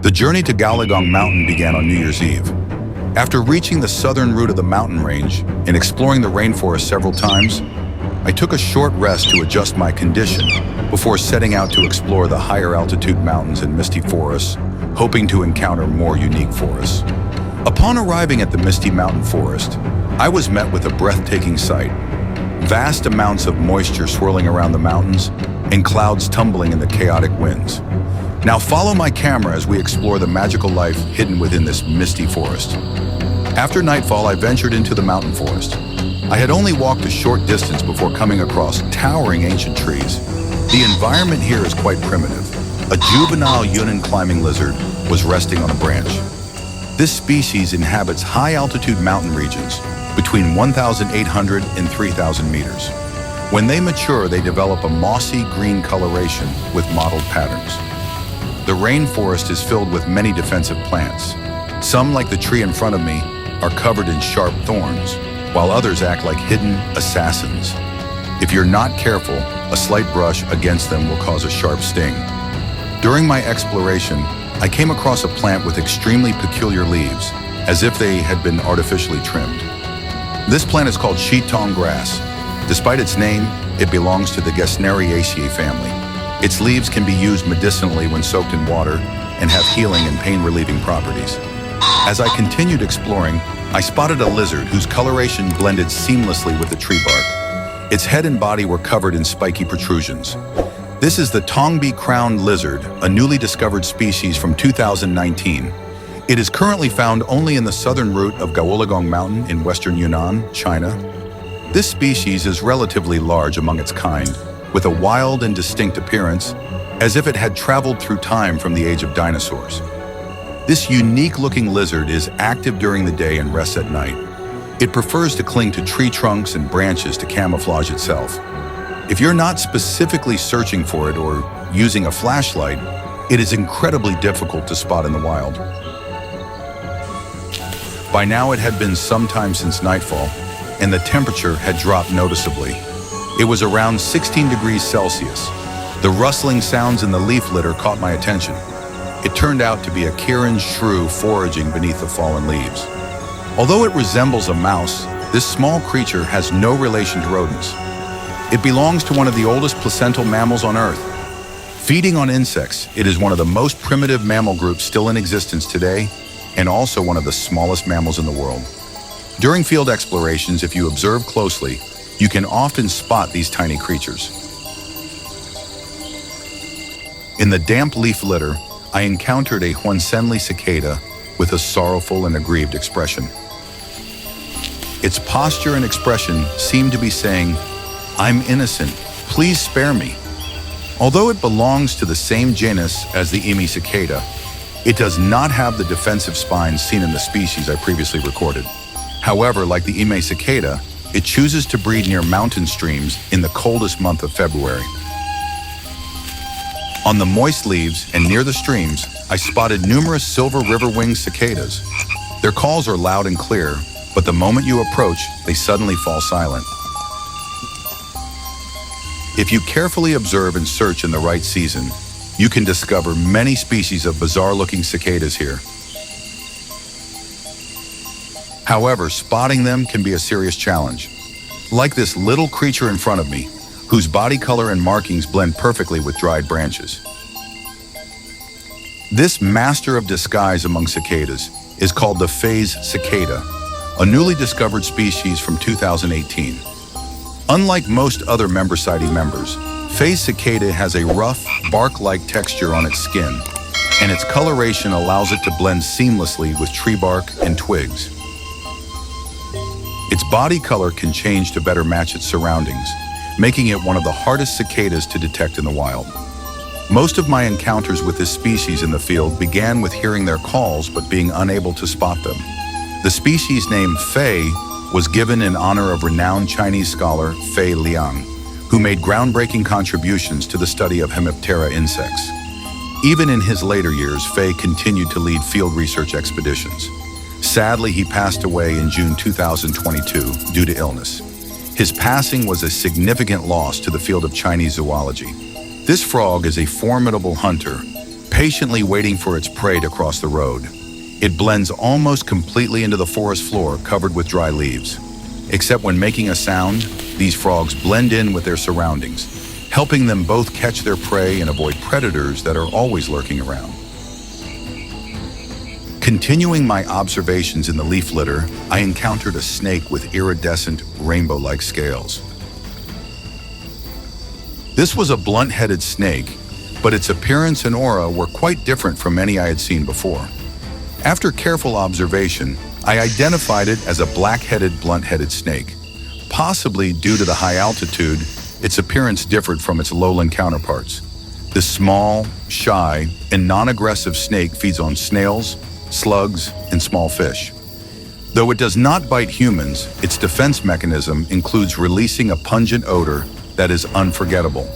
The journey to Gaoligong Mountain began on New Year's Eve. After reaching the southern root of the mountain range and exploring the rainforest several times, I took a short rest to adjust my condition before setting out to explore the higher altitude mountains and misty forests, hoping to encounter more unique forests. Upon arriving at the misty mountain forest, I was met with a breathtaking sight. Vast amounts of moisture swirling around the mountains and clouds tumbling in the chaotic winds. Now follow my camera as we explore the magical life hidden within this misty forest. After nightfall, I ventured into the mountain forest. I had only walked a short distance before coming across towering ancient trees. The environment here is quite primitive. A juvenile Yunnan climbing lizard was resting on a branch. This species inhabits high-altitude mountain regions between 1,800 and 3,000 meters. When they mature, they develop a mossy green coloration with mottled patterns. The rainforest is filled with many defensive plants. Some, like the tree in front of me, are covered in sharp thorns, while others act like hidden assassins. If you're not careful, a slight brush against them will cause a sharp sting. During my exploration, I came across a plant with extremely peculiar leaves, as if they had been artificially trimmed. This plant is called shitong grass. Despite its name, it belongs to the Gesneriaceae family. Its leaves can be used medicinally when soaked in water and have healing and pain-relieving properties. As I continued exploring, I spotted a lizard whose coloration blended seamlessly with the tree bark. Its head and body were covered in spiky protrusions. This is the Tongbi-crowned lizard, a newly discovered species from 2019. It is currently found only in the southern root of Gaoligong Mountain in western Yunnan, China. This species is relatively large among its kind, with a wild and distinct appearance, as if it had traveled through time from the age of dinosaurs. This unique-looking lizard is active during the day and rests at night. It prefers to cling to tree trunks and branches to camouflage itself. If you're not specifically searching for it or using a flashlight, it is incredibly difficult to spot in the wild. By now, it had been some time since nightfall, and the temperature had dropped noticeably. It was around 16 degrees Celsius. The rustling sounds in the leaf litter caught my attention. It turned out to be a Kirin shrew foraging beneath the fallen leaves. Although it resembles a mouse, this small creature has no relation to rodents. It belongs to one of the oldest placental mammals on Earth. Feeding on insects, it is one of the most primitive mammal groups still in existence today, and also one of the smallest mammals in the world. During field explorations, if you observe closely, you can often spot these tiny creatures. In the damp leaf litter, I encountered a Huansenli cicada with a sorrowful and aggrieved expression. Its posture and expression seemed to be saying, "I'm innocent, please spare me." Although it belongs to the same genus as the Imi cicada, it does not have the defensive spines seen in the species I previously recorded. However, like the Imi cicada, it chooses to breed near mountain streams in the coldest month of February. On the moist leaves and near the streams, I spotted numerous silver river-winged cicadas. Their calls are loud and clear, but the moment you approach, they suddenly fall silent. If you carefully observe and search in the right season, you can discover many species of bizarre-looking cicadas here. However, spotting them can be a serious challenge. Like this little creature in front of me, whose body color and markings blend perfectly with dried branches. This master of disguise among cicadas is called the Fay's cicada, a newly discovered species from 2018. Unlike most other Membercidae members, Fay's cicada has a rough, bark-like texture on its skin, and its coloration allows it to blend seamlessly with tree bark and twigs. Its body color can change to better match its surroundings, making it one of the hardest cicadas to detect in the wild. Most of my encounters with this species in the field began with hearing their calls but being unable to spot them. The species name Fay was given in honor of renowned Chinese scholar Fei Liang, who made groundbreaking contributions to the study of Hemiptera insects. Even in his later years, Fay continued to lead field research expeditions. Sadly, he passed away in June 2022 due to illness. His passing was a significant loss to the field of Chinese zoology. This frog is a formidable hunter, patiently waiting for its prey to cross the road. It blends almost completely into the forest floor covered with dry leaves. Except when making a sound, these frogs blend in with their surroundings, helping them both catch their prey and avoid predators that are always lurking around. Continuing my observations in the leaf litter, I encountered a snake with iridescent, rainbow-like scales. This was a blunt-headed snake, but its appearance and aura were quite different from any I had seen before. After careful observation, I identified it as a black-headed, blunt-headed snake. Possibly due to the high altitude, its appearance differed from its lowland counterparts. This small, shy, and non-aggressive snake feeds on snails, slugs, and small fish. Though it does not bite humans, its defense mechanism includes releasing a pungent odor that is unforgettable.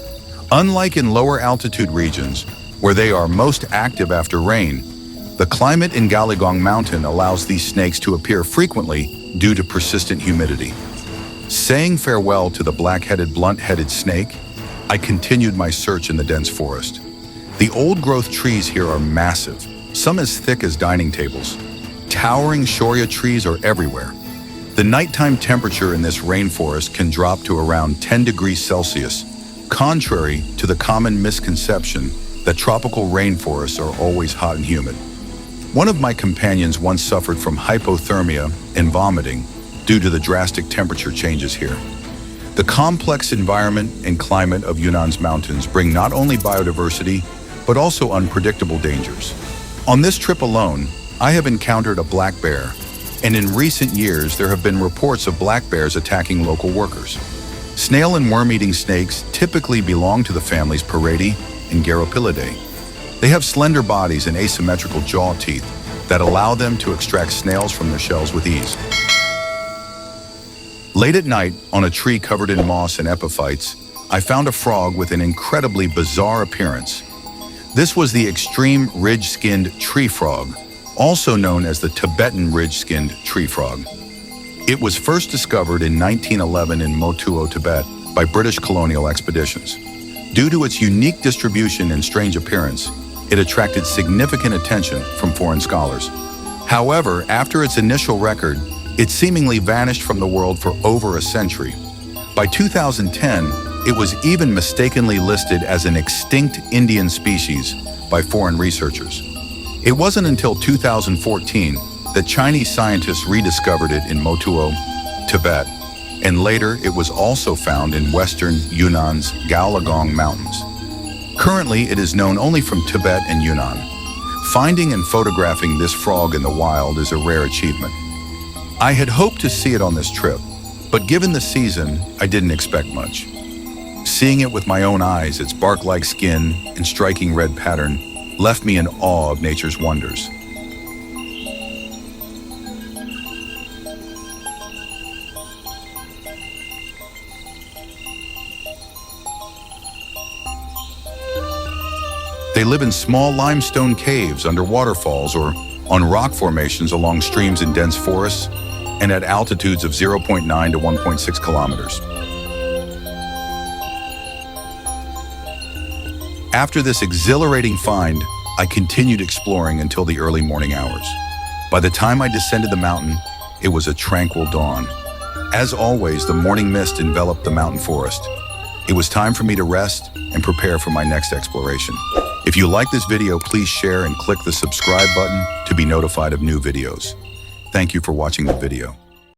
Unlike in lower altitude regions, where they are most active after rain, the climate in Galligong Mountain allows these snakes to appear frequently due to persistent humidity. Saying farewell to the black-headed, blunt-headed snake, I continued my search in the dense forest. The old-growth trees here are massive, some as thick as dining tables. Towering shoria trees are everywhere. The nighttime temperature in this rainforest can drop to around 10 degrees Celsius, contrary to the common misconception that tropical rainforests are always hot and humid. One of my companions once suffered from hypothermia and vomiting due to the drastic temperature changes here. The complex environment and climate of Yunnan's mountains bring not only biodiversity, but also unpredictable dangers. On this trip alone, I have encountered a black bear, and in recent years there have been reports of black bears attacking local workers. Snail and worm-eating snakes typically belong to the families Paradidae and Garopilidae. They have slender bodies and asymmetrical jaw teeth that allow them to extract snails from their shells with ease. Late at night, on a tree covered in moss and epiphytes, I found a frog with an incredibly bizarre appearance. This was the extreme ridge-skinned tree frog, also known as the Tibetan ridge-skinned tree frog. It was first discovered in 1911 in Motuo, Tibet, by British colonial expeditions. Due to its unique distribution and strange appearance, it attracted significant attention from foreign scholars. However, after its initial record, it seemingly vanished from the world for over a century. By 2010, it was even mistakenly listed as an extinct Indian species by foreign researchers. It wasn't until 2014 that Chinese scientists rediscovered it in Motuo, Tibet, and later it was also found in western Yunnan's Galligong Mountains. Currently, it is known only from Tibet and Yunnan. Finding and photographing this frog in the wild is a rare achievement. I had hoped to see it on this trip, but given the season, I didn't expect much. Seeing it with my own eyes, its bark-like skin and striking red pattern left me in awe of nature's wonders. They live in small limestone caves under waterfalls or on rock formations along streams in dense forests and at altitudes of 0.9 to 1.6 kilometers. After this exhilarating find, I continued exploring until the early morning hours. By the time I descended the mountain, it was a tranquil dawn. As always, the morning mist enveloped the mountain forest. It was time for me to rest and prepare for my next exploration. If you like this video, please share and click the subscribe button to be notified of new videos. Thank you for watching the video.